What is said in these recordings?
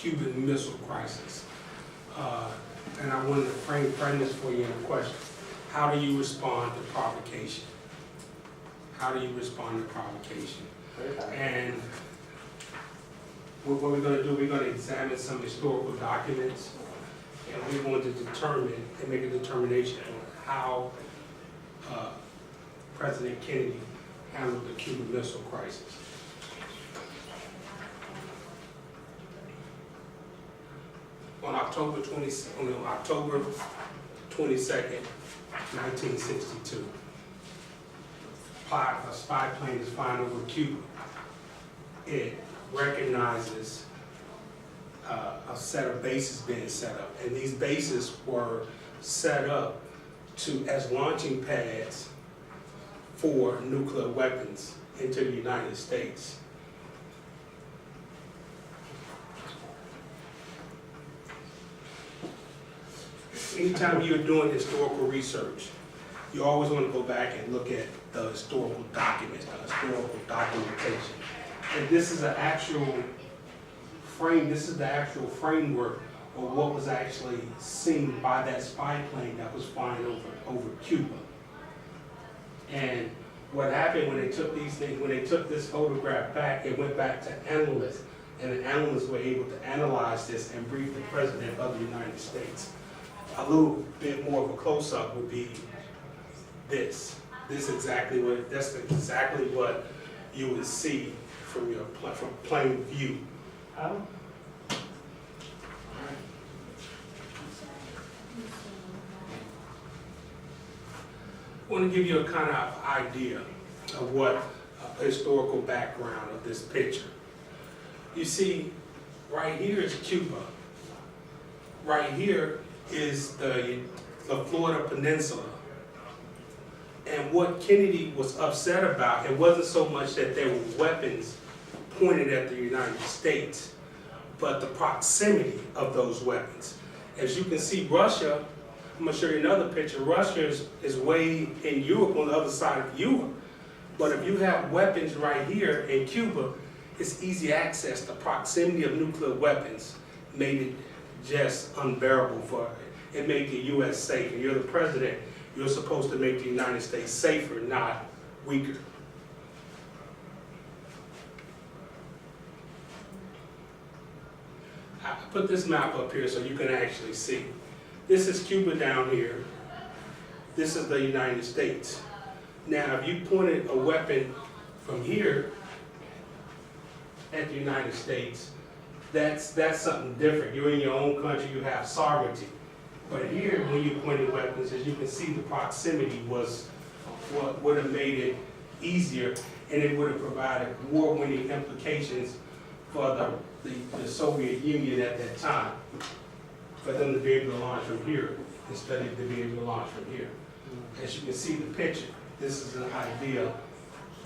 Cuban Missile Crisis. And I wanted to frame this for you in a question. How do you respond to provocation? How do you respond to provocation? And what we're going to do, we're going to examine some historical documents, and we're going to determine and make a determination on how President Kennedy handled the Cuban Missile Crisis. On October 22nd, 1962, a spy plane is flying over Cuba. It recognizes a set of bases being set up, and these bases were set up as launching pads for nuclear weapons into the United States. Anytime you're doing historical research, you always want to go back and look at the historical documents, the historical documentation. And this is an actual framework of what was actually seen by that spy plane that was flying over Cuba. And what happened when they took these things, when they took this photograph back, it went back to analysts, and the analysts were able to analyze this and brief the President of the United States. A little bit more of a close-up would be this. That's exactly what you would see from plane view. I want to give you a kind of idea of what a historical background of this picture. You see, right here is Cuba. Right here is the Florida Peninsula. And what Kennedy was upset about, it wasn't so much that there were weapons pointed at the United States, but the proximity of those weapons. As you can see, Russia, I'm going to show you another picture. Russia is way in Europe, on the other side of Europe. But if you have weapons right here in Cuba, it's easy access. The proximity of nuclear weapons made it just unbearable for it. It made the U.S. safer. You're the president. You're supposed to make the United States safer, not weaker. I put this map up here so you can actually see. This is Cuba down here. This is the United States. Now, if you pointed a weapon from here at the United States, that's something different. You're in your own country, you have sovereignty. But here, when you pointed weapons, as you can see, the proximity was what would have made it easier, and it would have provided war-winning implications for the Soviet Union at that time, for them to be able to launch from here instead of to be able to launch from here. As you can see the picture, this is an idea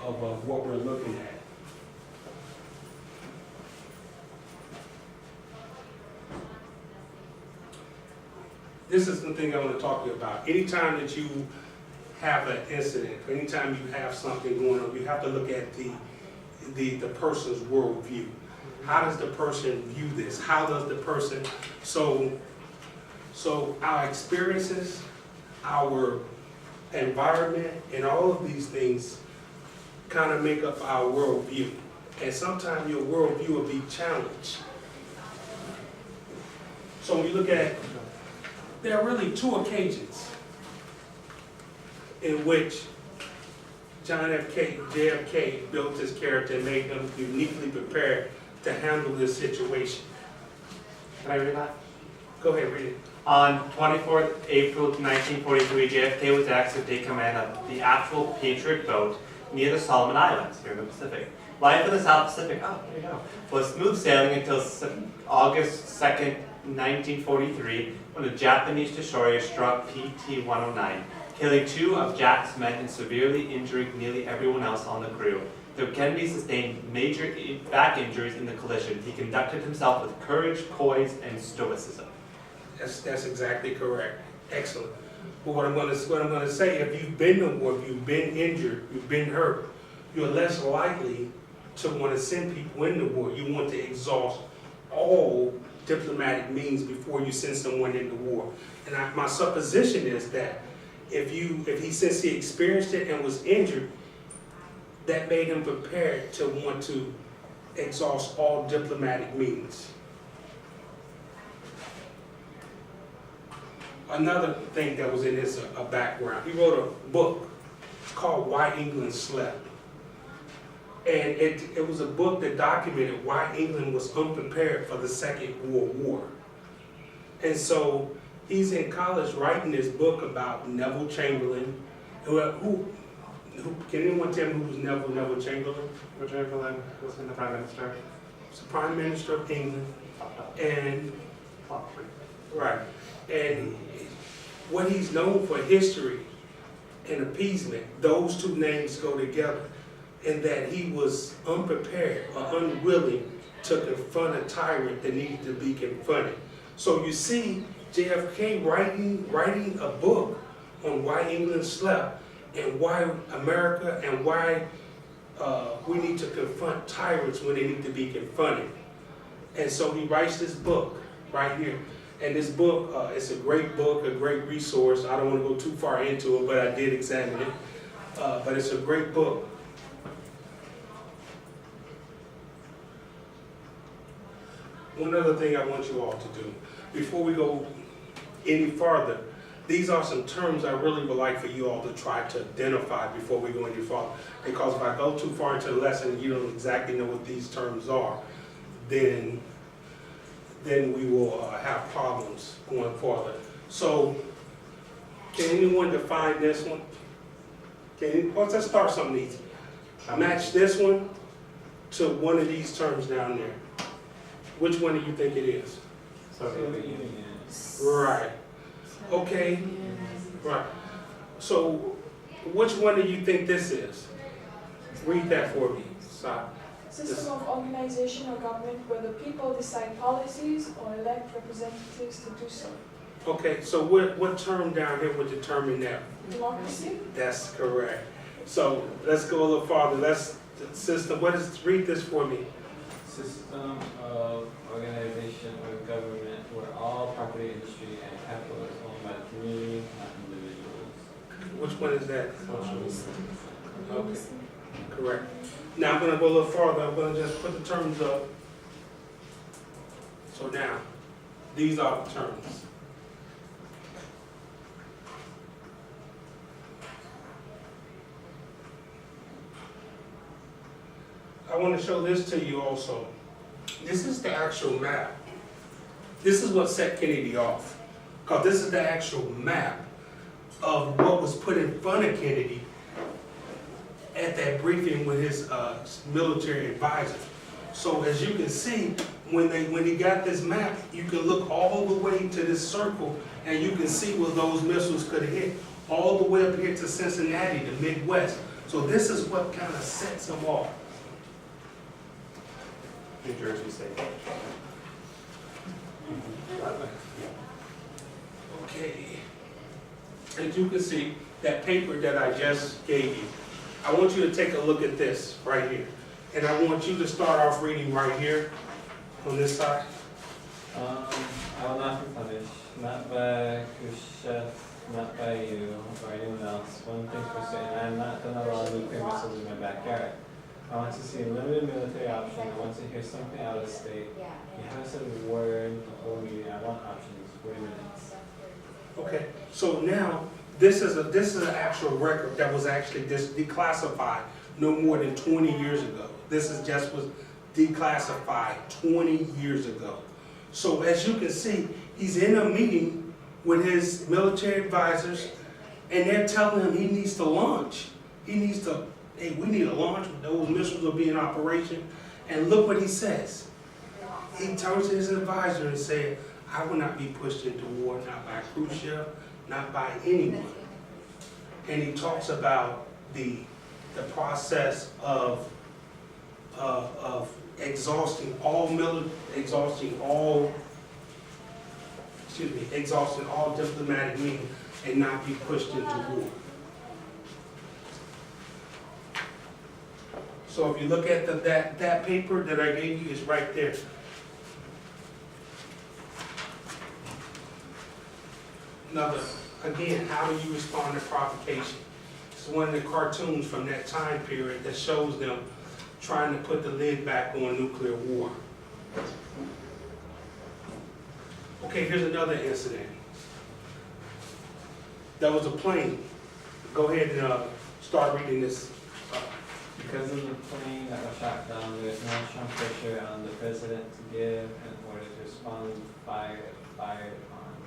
of what we're looking at. This is the thing I want to talk to you about. Anytime that you have an incident, anytime you have something going on, you have to look at the person's worldview. How does the person view this? How does the person, so our experiences, our environment, and all of these things kind of make up our worldview. And sometimes your worldview will be challenged. So when you look at, there are really two occasions in which JFK built his character and made him uniquely prepared to handle this situation. Can I read that? Go ahead, read it. On 24th April 1943, JFK was asked to take command of the actual Patriot boat near the Solomon Islands, here in the Pacific. Life in the South Pacific, there you go, was smooth sailing until August 2nd, 1943, when a Japanese destroyer struck PT-109, killing 2 of Jack's men and severely injuring nearly everyone else on the crew. Though Kennedy sustained major back injuries in the collision, he conducted himself with courage, poise, and stoicism. That's exactly correct. Excellent. But what I'm going to say, if you've been to war, if you've been injured, you've been hurt, you're less likely to want to send people into war. You want to exhaust all diplomatic means before you send someone into war. And my supposition is that since he experienced it and was injured, that made him prepared to want to exhaust all diplomatic means. Another thing that was in his background, he wrote a book called Why England Slept. And it was a book that documented why England was unprepared for the Second World War. And so he's in college writing this book about Neville Chamberlain. Who can anyone tell me who was Neville Chamberlain? Chamberlain was the Prime Minister. He's the Prime Minister of England. And right. And what he's known for, history and appeasement, those two names go together. In that he was unprepared or unwilling to confront a tyrant that needed to be confronted. So you see JFK writing a book on why England slept and why America and why we need to confront tyrants when they need to be confronted. And so he writes this book right here. And this book, it's a great book, a great resource. I don't want to go too far into it, but I did examine it. But it's a great book. One other thing I want you all to do, before we go any farther, these are some terms I really would like for you all to try to identify before we go any farther. Because if I go too far into the lesson and you don't exactly know what these terms are, then we will have problems going farther. So, can anyone define this one? Let's start something easy. Match this one to one of these terms down there. Which one do you think it is? Soviet Union. Right. Okay. Right. So, which one do you think this is? Read that for me. System of organization or government where the people decide policies or elect representatives to do so. Okay, so what term down here would determine that? Democracy? That's correct. So let's go a little farther. Read this for me. System of organization or government where all property, industry, and capital is owned by the community, not individuals. Which one is that? Socialism. Okay, correct. Now I'm going to go a little farther. I'm going to just put the terms up. So now, these are the terms. I want to show this to you also. This is the actual map. This is what set Kennedy off. Because this is the actual map of what was put in front of Kennedy at that briefing with his military advisor. So as you can see, when he got this map, you can look all the way to this circle and you can see where those missiles could have hit. All the way up here to Cincinnati, the Midwest. So this is what kind of sets him off. New Jersey State. Okay. As you can see, that paper that I just gave you, I want you to take a look at this right here. And I want you to start off reading right here on this side. I will not be punished, not by Khrushchev, not by you, or anyone else. One thing for certain, I am not going to allow nuclear missiles in my backyard. I want to see a limited military option. I want to hear something out of state. You haven't said a word the whole meeting. I want options. Wait a minute. Okay, so now this is an actual record that was actually declassified no more than 20 years ago. This is just was declassified 20 years ago. So as you can see, he's in a meeting with his military advisors, and they're telling him he needs to launch. He needs to, hey, we need a launch. Those missiles will be in operation. And look what he says. He turns to his advisor and said, I will not be pushed into war, not by Khrushchev, not by anyone. And he talks about the process of exhausting all diplomatic means and not be pushed into war. So if you look at that paper that I gave you, it's right there. another, again, how do you respond to provocation? It's one of the cartoons from that time period that shows them trying to put the lid back on nuclear war. Okay, here's another incident. There was a plane. Go ahead and start reading this. Because of the plane that was shot down, there is no strong pressure on the president to give an order to respond fired on.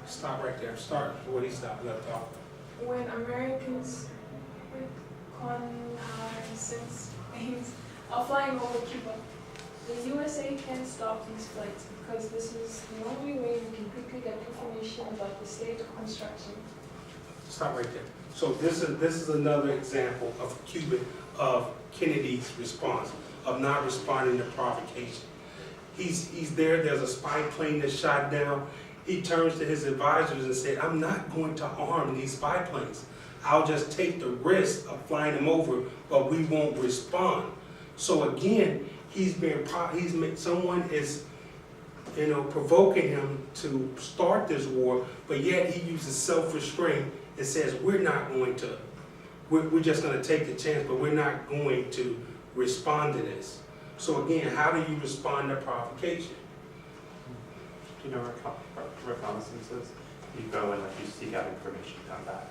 Stop right there. Start where he stopped, left off. When Americans reconnaissance planes are flying over Cuba, the USA can't stop these flights because this is the only way we can quickly get information about the state of construction. Stop right there. So this is another example of Kennedy's response, of not responding to provocation. He's there, there's a spy plane that's shot down. He turns to his advisors and said, I'm not going to arm these spy planes. I'll just take the risk of flying them over, but we won't respond. So again, someone is, provoking him to start this war, but yet he uses self-restraint and says, we're just going to take the chance, but we're not going to respond to this. So again, how do you respond to provocation? You know, reconnaissances, you go and you seek out information, come back.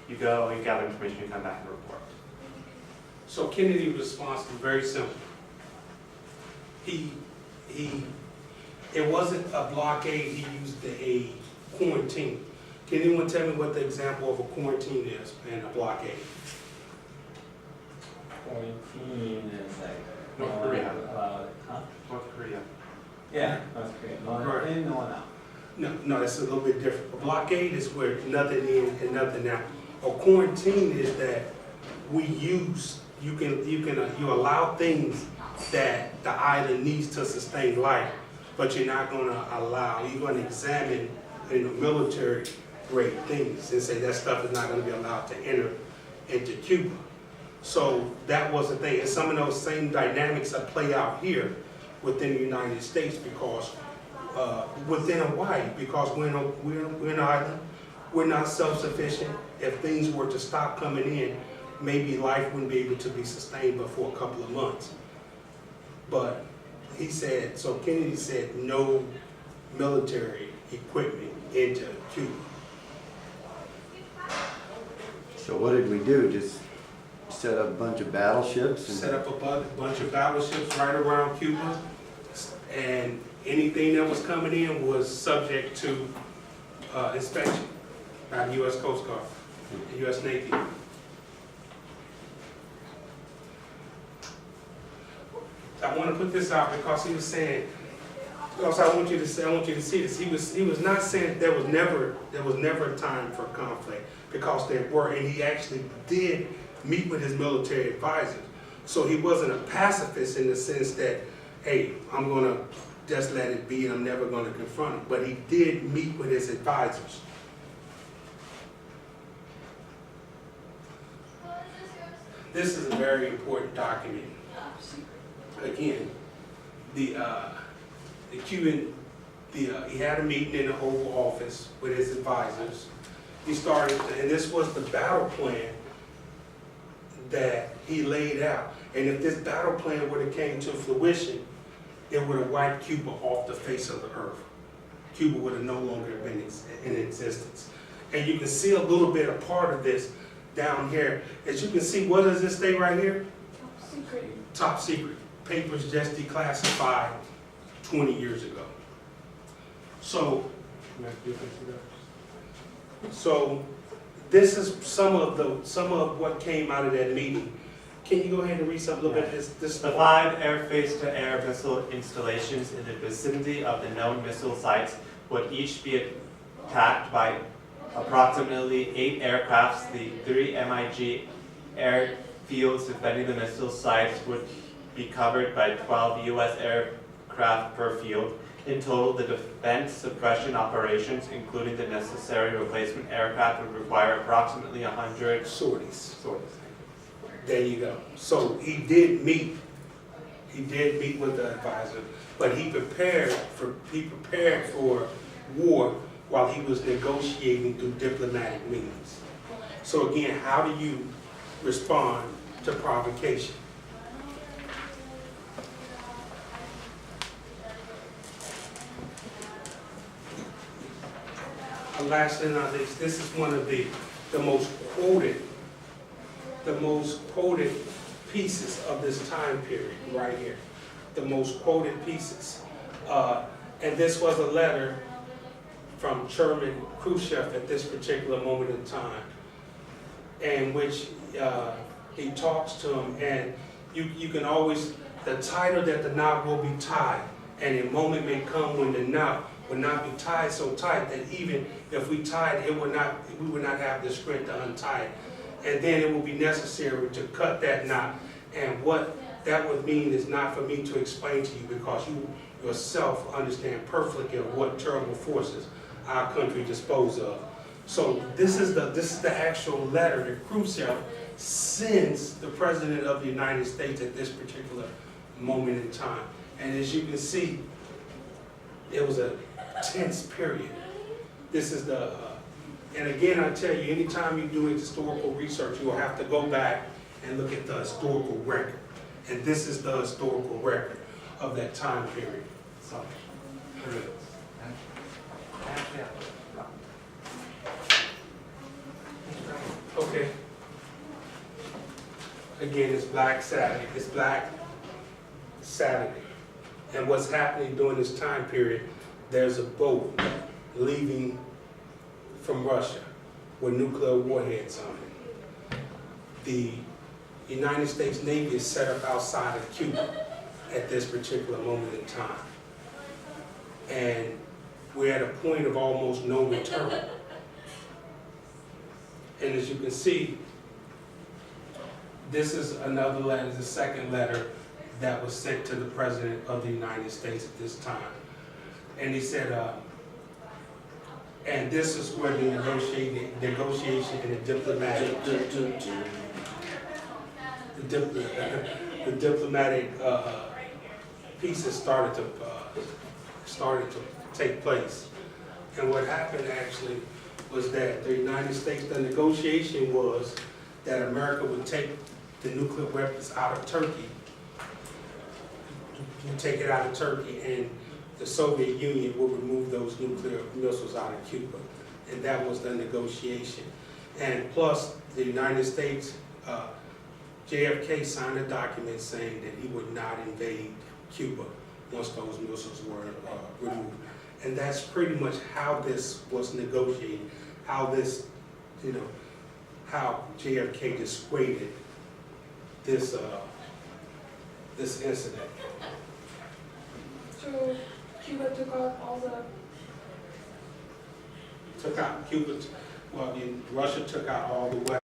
You go, you gather information, you come back and report. So Kennedy's response was very simple. It wasn't a blockade, he used a quarantine. Can anyone tell me what the example of a quarantine is and a blockade? Quarantine is like North Korea. North Korea. Yeah, North Korea. No one in, no one out. No, it's a little bit different. A blockade is where nothing in and nothing out. A quarantine is that you allow things that the island needs to sustain life, but you're not going to you're going to examine military grade things and say that stuff is not going to be allowed to enter into Cuba. So that was the thing. And some of those same dynamics that play out here within the United States because within Hawaii, because we're an island, we're not self-sufficient. If things were to stop coming in, maybe life wouldn't be able to be sustained but for a couple of months. But Kennedy said no military equipment into Cuba. So what did we do? Just set up a bunch of battleships? Set up a bunch of battleships right around Cuba, and anything that was coming in was subject to inspection by the U.S. Coast Guard, the U.S. Navy. I want to put this out because he was saying, because I want you to see this. He was not saying there was never a time for conflict, because there were, and he actually did meet with his military advisors. So he wasn't a pacifist in the sense that, hey, I'm going to just let it be and I'm never going to confront him. But he did meet with his advisors. This is a very important document. Again, he had a meeting in the Oval Office with his advisors. He started, and this was the battle plan that he laid out. And if this battle plan would have came to fruition, it would have wiped Cuba off the face of the earth. Cuba would have no longer been in existence. And you can see a little bit of part of this down here. As you can see, what does this say right here? Top secret. Top secret. Papers just declassified 20 years ago. So this is some of what came out of that meeting. Can you go ahead and read something a little bit? This The 5 air-face-to-air missile installations in the vicinity of the known missile sites would each be attacked by approximately 8 aircrafts. The 3 MiG airfields defending the missile sites would be covered by 12 U.S. aircraft per field. In total, the defense suppression operations, including the necessary replacement aircraft, would require approximately 100 sorties. There you go. So he did meet with the advisor, but he prepared for war while he was negotiating through diplomatic means. So again, how do you respond to provocation? And lastly, not least, this is one of the most quoted pieces of this time period right here. The most quoted pieces. And this was a letter from Chairman Khrushchev at this particular moment in time, in which he talks to him, and you can always, the tighter that the knot will be tied, and a moment may come when the knot would not be tied so tight that even if we tied it, we would not have the strength to untie it. And then it will be necessary to cut that knot. And what that would mean is not for me to explain to you, because you yourself understand perfectly of what terrible forces our country disposed of. So this is the actual letter that Khrushchev sends the President of the United States at this particular moment in time. And as you can see, it was a tense period. This is and again, I tell you, anytime you do historical research, you will have to go back and look at the historical record. And this is the historical record of that time period. So, okay. Again, it's Black Saturday. It's Black Saturday. And what's happening during this time period, there's a boat leaving from Russia with nuclear warheads on it. The United States Navy is set up outside of Cuba at this particular moment in time. And we're at a point of almost no return. And as you can see, this is another letter, the second letter that was sent to the President of the United States at this time. And he said, and this is where the negotiation and the diplomatic pieces started to take place. And what happened actually was that the United States, the negotiation was that America would take the nuclear weapons out of Turkey, take it out of Turkey, and the Soviet Union would remove those nuclear missiles out of Cuba. And that was the negotiation. And plus, the United States, JFK signed a document saying that he would not invade Cuba once those missiles were removed. And that's pretty much how this was negotiated, how this, how JFK dissuaded this incident. So Cuba took out all the... Russia took out all the weapons.